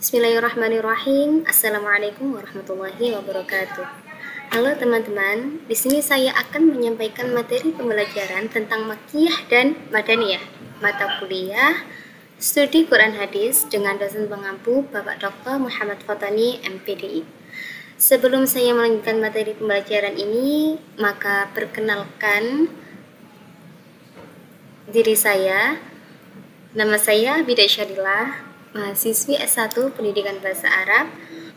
Bismillahirrahmanirrahim. Assalamualaikum warahmatullahi wabarakatuh. Halo teman-teman, di sini saya akan menyampaikan materi pembelajaran tentang Makkiyah dan Madaniyah, mata kuliah Studi Quran Hadis dengan dosen pengampu Bapak Dr. Muhammad Fatani, MPDI. Sebelum saya melanjutkan materi pembelajaran ini, maka perkenalkan diri saya. Nama saya Bidai Syadillah, mahasiswi S1 Pendidikan Bahasa Arab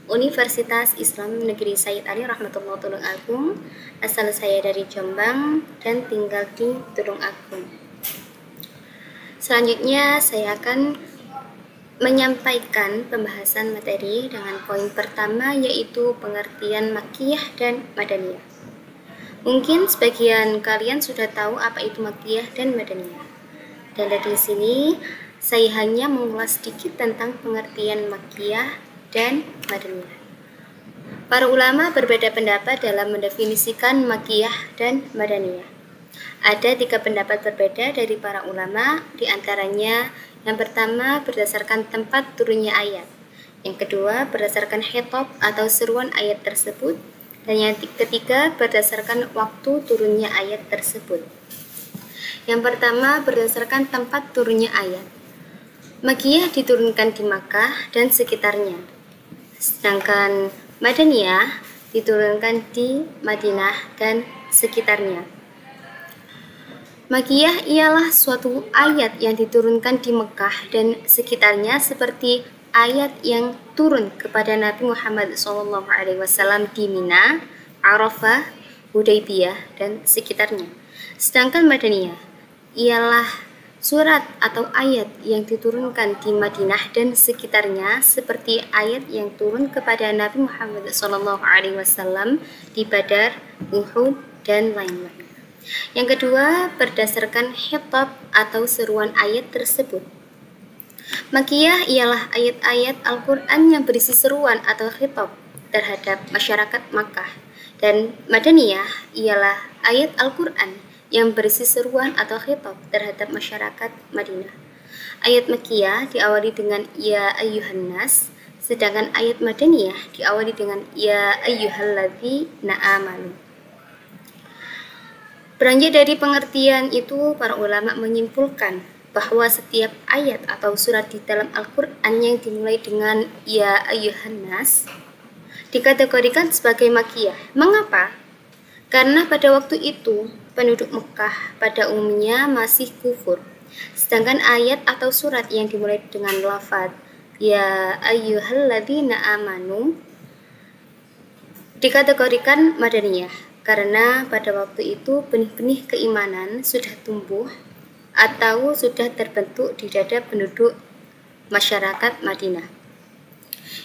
Universitas Islam Negeri Sayyid Ali Rahmatullah Tulung Agung. Asal saya dari Jombang dan tinggal di Tulung Agung. Selanjutnya saya akan menyampaikan pembahasan materi dengan poin pertama, yaitu pengertian Makkiyah dan Madaniyah. Mungkin sebagian kalian sudah tahu apa itu Makkiyah dan Madaniyah. Dan dari sini saya hanya mengulas sedikit tentang pengertian Makkiyah dan Madaniyah. Para ulama berbeda pendapat dalam mendefinisikan Makkiyah dan Madaniyah. Ada 3 pendapat berbeda dari para ulama, diantaranya yang pertama berdasarkan tempat turunnya ayat, yang kedua berdasarkan khitab atau seruan ayat tersebut, dan yang ketiga berdasarkan waktu turunnya ayat tersebut. Yang pertama berdasarkan tempat turunnya ayat. Makkiyah diturunkan di Makkah dan sekitarnya, sedangkan Madaniyah diturunkan di Madinah dan sekitarnya. Makkiyah ialah suatu ayat yang diturunkan di Mekah dan sekitarnya, seperti ayat yang turun kepada Nabi Muhammad SAW di Mina, Arafah, Hudaybiyah, dan sekitarnya. Sedangkan Madaniyah ialah surat atau ayat yang diturunkan di Madinah dan sekitarnya, seperti ayat yang turun kepada Nabi Muhammad SAW di Badar, Uhud, dan lain-lain. Yang kedua, berdasarkan khitab atau seruan ayat tersebut. Makkiyah ialah ayat-ayat Al-Quran yang berisi seruan atau khitab terhadap masyarakat Makkah, dan Madaniyah ialah ayat Al-Quran yang berisi seruan atau khitab terhadap masyarakat Madinah. Ayat Makkiyah diawali dengan Ya Ayyuhan Nas, sedangkan ayat Madaniyah diawali dengan Ya Ayyuhalladzina amanu. Beranjak dari pengertian itu, para ulama menyimpulkan bahwa setiap ayat atau surat di dalam Al-Quran yang dimulai dengan Ya Ayyuhan Nas dikategorikan sebagai Makkiyah. Mengapa? Karena pada waktu itu penduduk Mekah pada umumnya masih kufur. Sedangkan ayat atau surat yang dimulai dengan lafaz Ya ayyuhalladzina amanu dikategorikan Madaniyah, karena pada waktu itu benih-benih keimanan sudah tumbuh atau sudah terbentuk di dada penduduk masyarakat Madinah.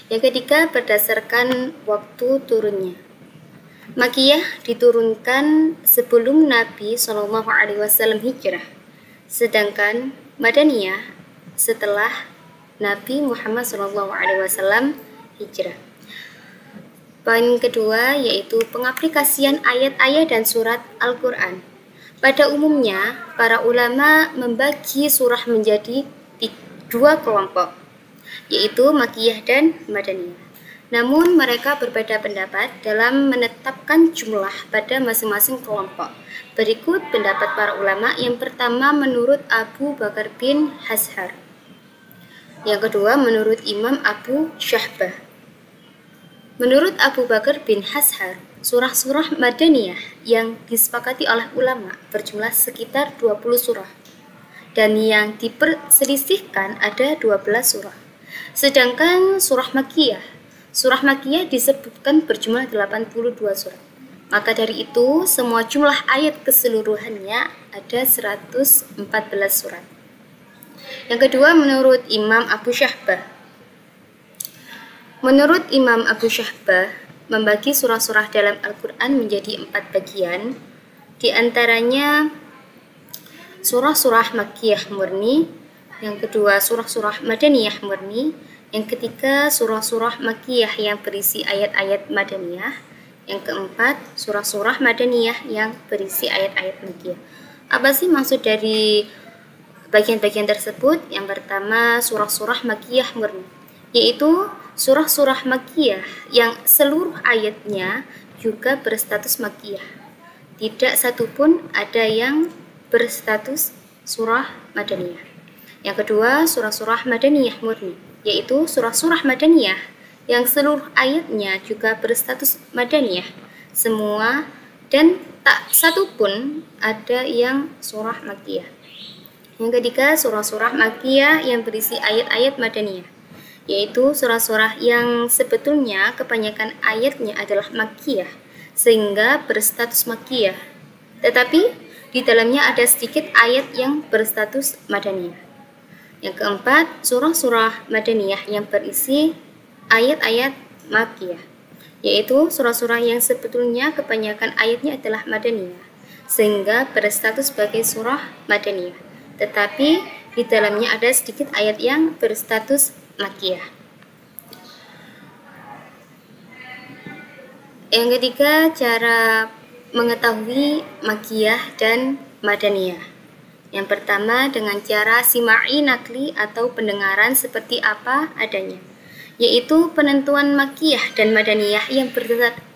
Yang ketiga, berdasarkan waktu turunnya. Makkiyah diturunkan sebelum Nabi SAW hijrah, sedangkan Madaniyah setelah Nabi Muhammad SAW hijrah. Poin kedua yaitu pengaplikasian ayat-ayat dan surat Al-Quran. Pada umumnya, para ulama membagi surah menjadi 2 kelompok, yaitu Makkiyah dan Madaniyah. Namun mereka berbeda pendapat dalam menetapkan jumlah pada masing-masing kelompok. Berikut pendapat para ulama. Yang pertama menurut Abu Bakar bin Hashar. Yang kedua menurut Imam Abu Syahbah. Menurut Abu Bakar bin Hashar, surah-surah Madaniyah yang disepakati oleh ulama berjumlah sekitar 20 surah, dan yang diperselisihkan ada 12 surah. Sedangkan surah Makkiyah disebutkan berjumlah 82 surat. Maka dari itu, semua jumlah ayat keseluruhannya ada 114 surat. Yang kedua, menurut Imam Abu Syahbah. Menurut Imam Abu Syahbah, membagi surah-surah dalam Al-Quran menjadi 4 bagian, di antaranya surah-surah Makkiyah murni, yang kedua surah-surah Madaniyah murni, yang ketiga surah-surah Makkiyah yang berisi ayat-ayat Madaniyah, yang keempat surah-surah Madaniyah yang berisi ayat-ayat Makkiyah. Apa sih maksud dari bagian-bagian tersebut? Yang pertama surah-surah Makkiyah murni. yaitu surah-surah Makkiyah yang seluruh ayatnya juga berstatus Makkiyah. Tidak satupun ada yang berstatus surah Madaniyah. Yang kedua, surah-surah Madaniyah murni, yaitu surah-surah Madaniyah yang seluruh ayatnya juga berstatus Madaniyah semua dan tak satupun ada yang surah Makkiyah. Yang ketiga, surah-surah Makkiyah yang berisi ayat-ayat Madaniyah, yaitu surah-surah yang sebetulnya kebanyakan ayatnya adalah Makkiyah sehingga berstatus Makkiyah, tetapi di dalamnya ada sedikit ayat yang berstatus Madaniyah. Yang keempat, surah-surah Madaniyah yang berisi ayat-ayat Makkiyah, yaitu surah-surah yang sebetulnya kebanyakan ayatnya adalah Madaniyah sehingga berstatus sebagai surah Madaniyah, tetapi di dalamnya ada sedikit ayat yang berstatus Makkiyah. Yang ketiga, cara mengetahui Makkiyah dan Madaniyah. Yang pertama, dengan cara sima'i nakli atau pendengaran seperti apa adanya, yaitu penentuan Makkiyah dan Madaniyah yang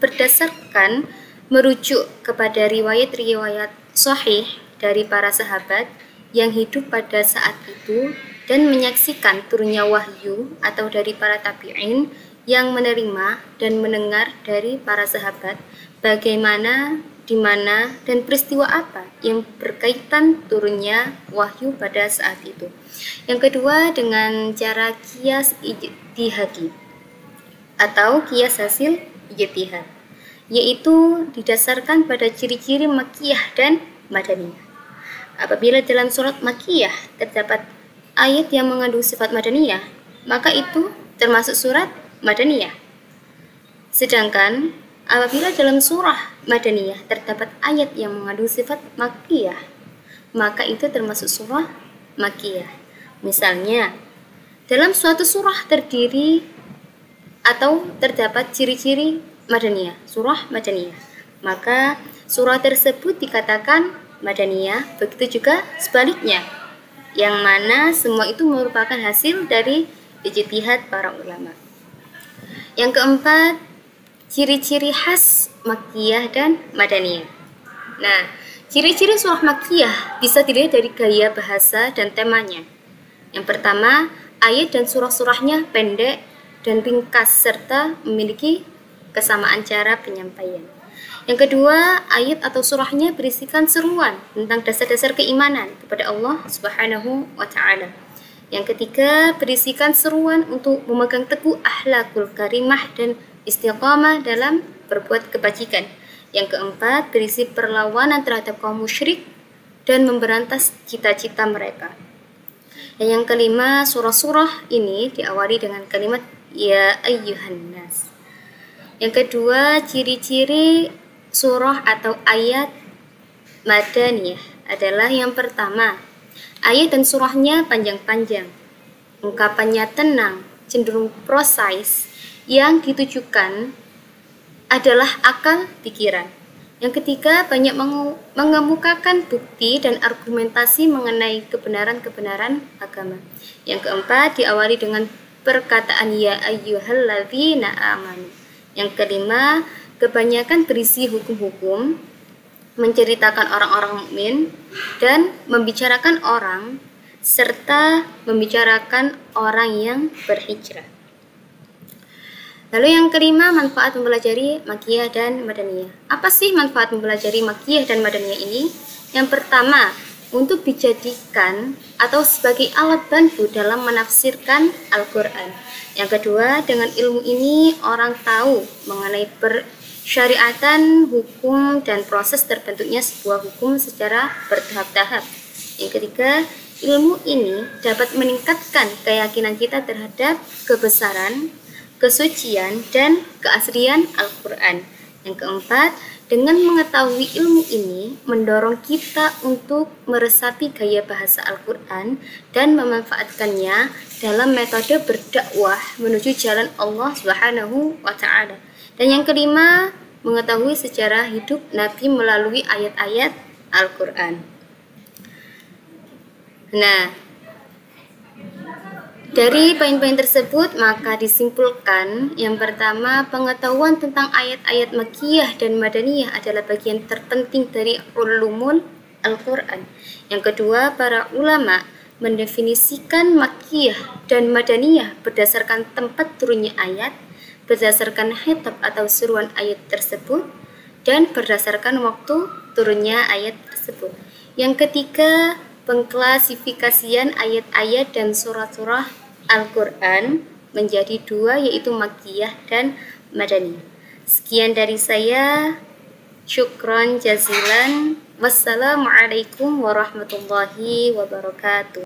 berdasarkan merujuk kepada riwayat-riwayat sahih dari para sahabat yang hidup pada saat itu dan menyaksikan turunnya wahyu, atau dari para tabi'in yang menerima dan mendengar dari para sahabat bagaimana, di mana, dan peristiwa apa yang berkaitan turunnya wahyu pada saat itu. Yang kedua, dengan cara qiyas ijtihadi atau qiyas hasil ijtihad, yaitu didasarkan pada ciri-ciri Makkiyah dan Madaniyah. Apabila dalam surat Makkiyah terdapat ayat yang mengandung sifat Madaniyah, maka itu termasuk surat Madaniyah. Sedangkan apabila dalam surah Madaniyah terdapat ayat yang mengandung sifat Makkiyah, maka itu termasuk surah Makkiyah. Misalnya, dalam suatu surah terdiri atau terdapat ciri-ciri Madaniyah, surah Madaniyah, maka surah tersebut dikatakan Madaniyah. Begitu juga sebaliknya, yang mana semua itu merupakan hasil dari ijtihad para ulama. Yang keempat, ciri-ciri khas Makkiyah dan Madaniyah. Nah, ciri-ciri surah Makkiyah bisa dilihat dari gaya bahasa dan temanya. Yang pertama, ayat dan surah-surahnya pendek dan ringkas serta memiliki kesamaan cara penyampaian. Yang kedua, ayat atau surahnya berisikan seruan tentang dasar-dasar keimanan kepada Allah Subhanahu wa Ta'ala. Yang ketiga, berisikan seruan untuk memegang teguh akhlakul karimah dan istiqamah dalam berbuat kebajikan. Yang keempat, berisi perlawanan terhadap kaum musyrik dan memberantas cita-cita mereka. Dan yang kelima, surah-surah ini diawali dengan kalimat ya ayyuhan nas. Yang kedua, ciri-ciri surah atau ayat Madaniyah adalah yang pertama, ayat dan surahnya panjang-panjang, ungkapannya tenang, cenderung prosais, yang ditujukan adalah akal pikiran. Yang ketiga, banyak mengemukakan bukti dan argumentasi mengenai kebenaran-kebenaran agama. Yang keempat, diawali dengan perkataan ya ayyuhalladzina amanu. Yang kelima, kebanyakan berisi hukum-hukum, menceritakan orang-orang mukmin dan membicarakan orang serta membicarakan orang yang berhijrah. Lalu yang kelima, manfaat mempelajari Makkiyah dan Madaniyah. Apa sih manfaat mempelajari Makkiyah dan Madaniyah ini? Yang pertama, untuk dijadikan atau sebagai alat bantu dalam menafsirkan Al-Quran. Yang kedua, dengan ilmu ini orang tahu mengenai persyariatan, hukum, dan proses terbentuknya sebuah hukum secara bertahap-tahap. Yang ketiga, ilmu ini dapat meningkatkan keyakinan kita terhadap kebesaran, kesucian, dan keaslian Al-Quran. Yang keempat, dengan mengetahui ilmu ini mendorong kita untuk meresapi gaya bahasa Al-Quran dan memanfaatkannya dalam metode berdakwah menuju jalan Allah Subhanahu wa Ta'ala. Dan yang kelima, mengetahui sejarah hidup Nabi melalui ayat-ayat Al-Quran. Nah, Dari poin-poin tersebut, maka disimpulkan yang pertama, pengetahuan tentang ayat-ayat Makkiyah dan Madaniyah adalah bagian terpenting dari ulumul Al-Quran. Yang kedua, para ulama mendefinisikan Makkiyah dan Madaniyah berdasarkan tempat turunnya ayat, berdasarkan khitab atau seruan ayat tersebut, dan berdasarkan waktu turunnya ayat tersebut. Yang ketiga, pengklasifikasian ayat-ayat dan surah-surah Al-Quran menjadi dua, yaitu Makkiyah dan Madaniyah. Sekian dari saya. Syukron jazilan. Wassalamualaikum warahmatullahi wabarakatuh.